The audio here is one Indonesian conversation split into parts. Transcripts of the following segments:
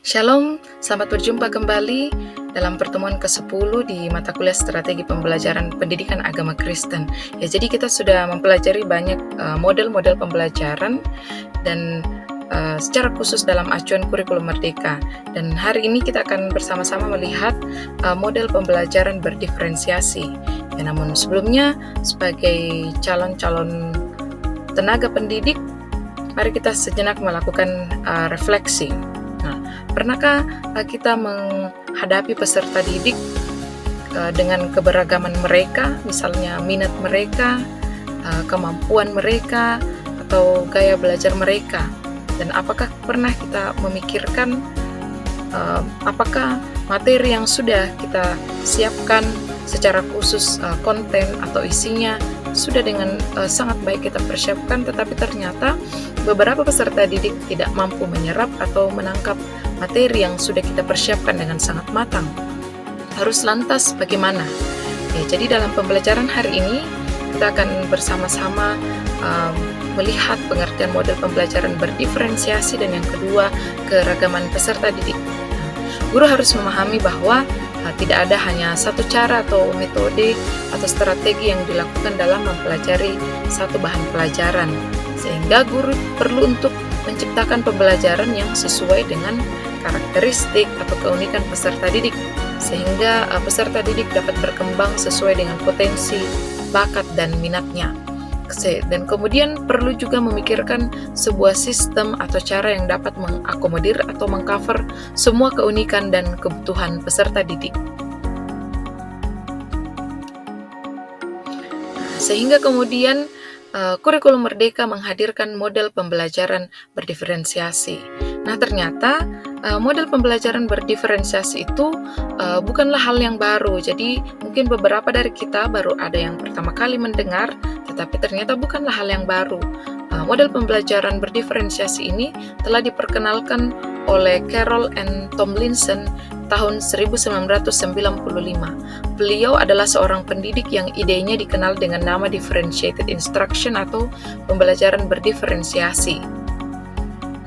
Shalom, selamat berjumpa kembali dalam pertemuan ke-10 di mata kuliah strategi pembelajaran pendidikan agama Kristen. Ya, jadi kita sudah mempelajari banyak model-model pembelajaran dan secara khusus dalam acuan kurikulum merdeka. Dan hari ini kita akan bersama-sama melihat model pembelajaran berdiferensiasi. Ya, namun sebelumnya sebagai calon-calon tenaga pendidik, mari kita sejenak melakukan refleksi. Nah, pernahkah kita menghadapi peserta didik dengan keberagaman mereka, misalnya minat mereka, kemampuan mereka, atau gaya belajar mereka? Dan apakah pernah kita memikirkan apakah materi yang sudah kita siapkan secara khusus konten atau isinya sudah dengan sangat baik kita persiapkan, tetapi ternyata beberapa peserta didik tidak mampu menyerap atau menangkap materi yang sudah kita persiapkan dengan sangat matang. Harus lantas bagaimana? Ya, jadi dalam pembelajaran hari ini kita akan bersama-sama melihat pengertian model pembelajaran berdiferensiasi dan yang kedua keragaman peserta didik. Guru harus memahami bahwa tidak ada hanya satu cara atau metode atau strategi yang dilakukan dalam mempelajari satu bahan pelajaran, sehingga guru perlu untuk menciptakan pembelajaran yang sesuai dengan karakteristik atau keunikan peserta didik, sehingga peserta didik dapat berkembang sesuai dengan potensi, bakat, dan minatnya. Dan kemudian perlu juga memikirkan sebuah sistem atau cara yang dapat mengakomodir atau mengcover semua keunikan dan kebutuhan peserta didik. Sehingga kemudian kurikulum merdeka menghadirkan model pembelajaran berdiferensiasi. Nah, ternyata model pembelajaran berdiferensiasi itu bukanlah hal yang baru. Jadi mungkin beberapa dari kita baru ada yang pertama kali mendengar, tetapi ternyata bukanlah hal yang baru. Model pembelajaran berdiferensiasi ini telah diperkenalkan oleh Carroll and Tomlinson tahun 1995. Beliau adalah seorang pendidik yang idenya dikenal dengan nama differentiated instruction atau pembelajaran berdiferensiasi.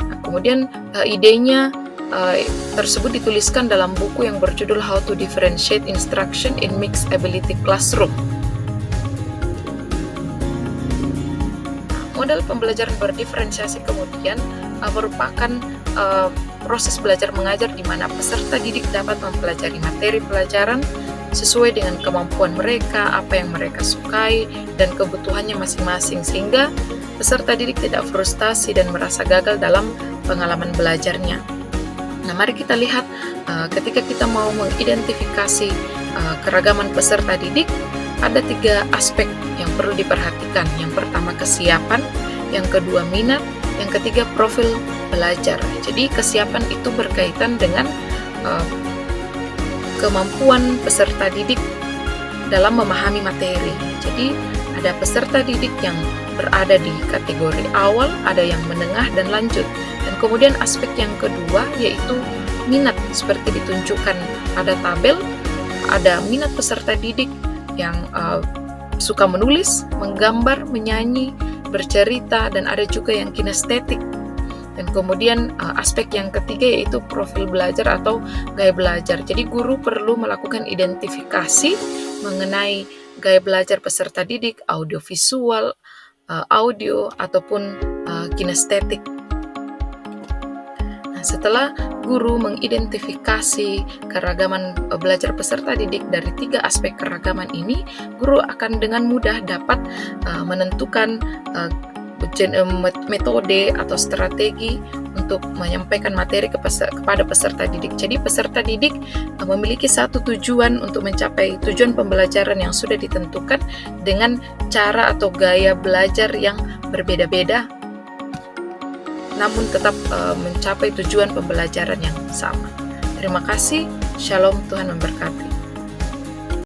Nah, kemudian idenya tersebut dituliskan dalam buku yang berjudul How to Differentiate Instruction in Mixed Ability Classroom. Model pembelajaran berdiferensiasi kemudian merupakan proses belajar mengajar di mana peserta didik dapat mempelajari materi pelajaran sesuai dengan kemampuan mereka, apa yang mereka sukai, dan kebutuhannya masing-masing, sehingga peserta didik tidak frustasi dan merasa gagal dalam pengalaman belajarnya. Nah, mari kita lihat ketika kita mau mengidentifikasi keragaman peserta didik, ada 3 aspek yang perlu diperhatikan. Yang pertama kesiapan, yang kedua minat, yang ketiga profil belajar. Jadi kesiapan itu berkaitan dengan kemampuan peserta didik dalam memahami materi. Jadi ada peserta didik yang berada di kategori awal, ada yang menengah dan lanjut. Dan kemudian aspek yang kedua yaitu minat, seperti ditunjukkan pada tabel. Ada minat peserta didik yang suka menulis, menggambar, menyanyi, bercerita, dan ada juga yang kinestetik. Dan kemudian aspek yang ketiga yaitu profil belajar atau gaya belajar. Jadi guru perlu melakukan identifikasi mengenai gaya belajar peserta didik, audiovisual, audio, ataupun kinestetik. Nah, setelah guru mengidentifikasi keragaman belajar peserta didik dari 3 aspek keragaman ini, guru akan dengan mudah dapat menentukan metode atau strategi untuk menyampaikan materi kepada peserta didik. Jadi peserta didik memiliki satu tujuan untuk mencapai tujuan pembelajaran yang sudah ditentukan dengan cara atau gaya belajar yang berbeda-beda, namun tetap mencapai tujuan pembelajaran yang sama. Terima kasih. Shalom, Tuhan memberkati.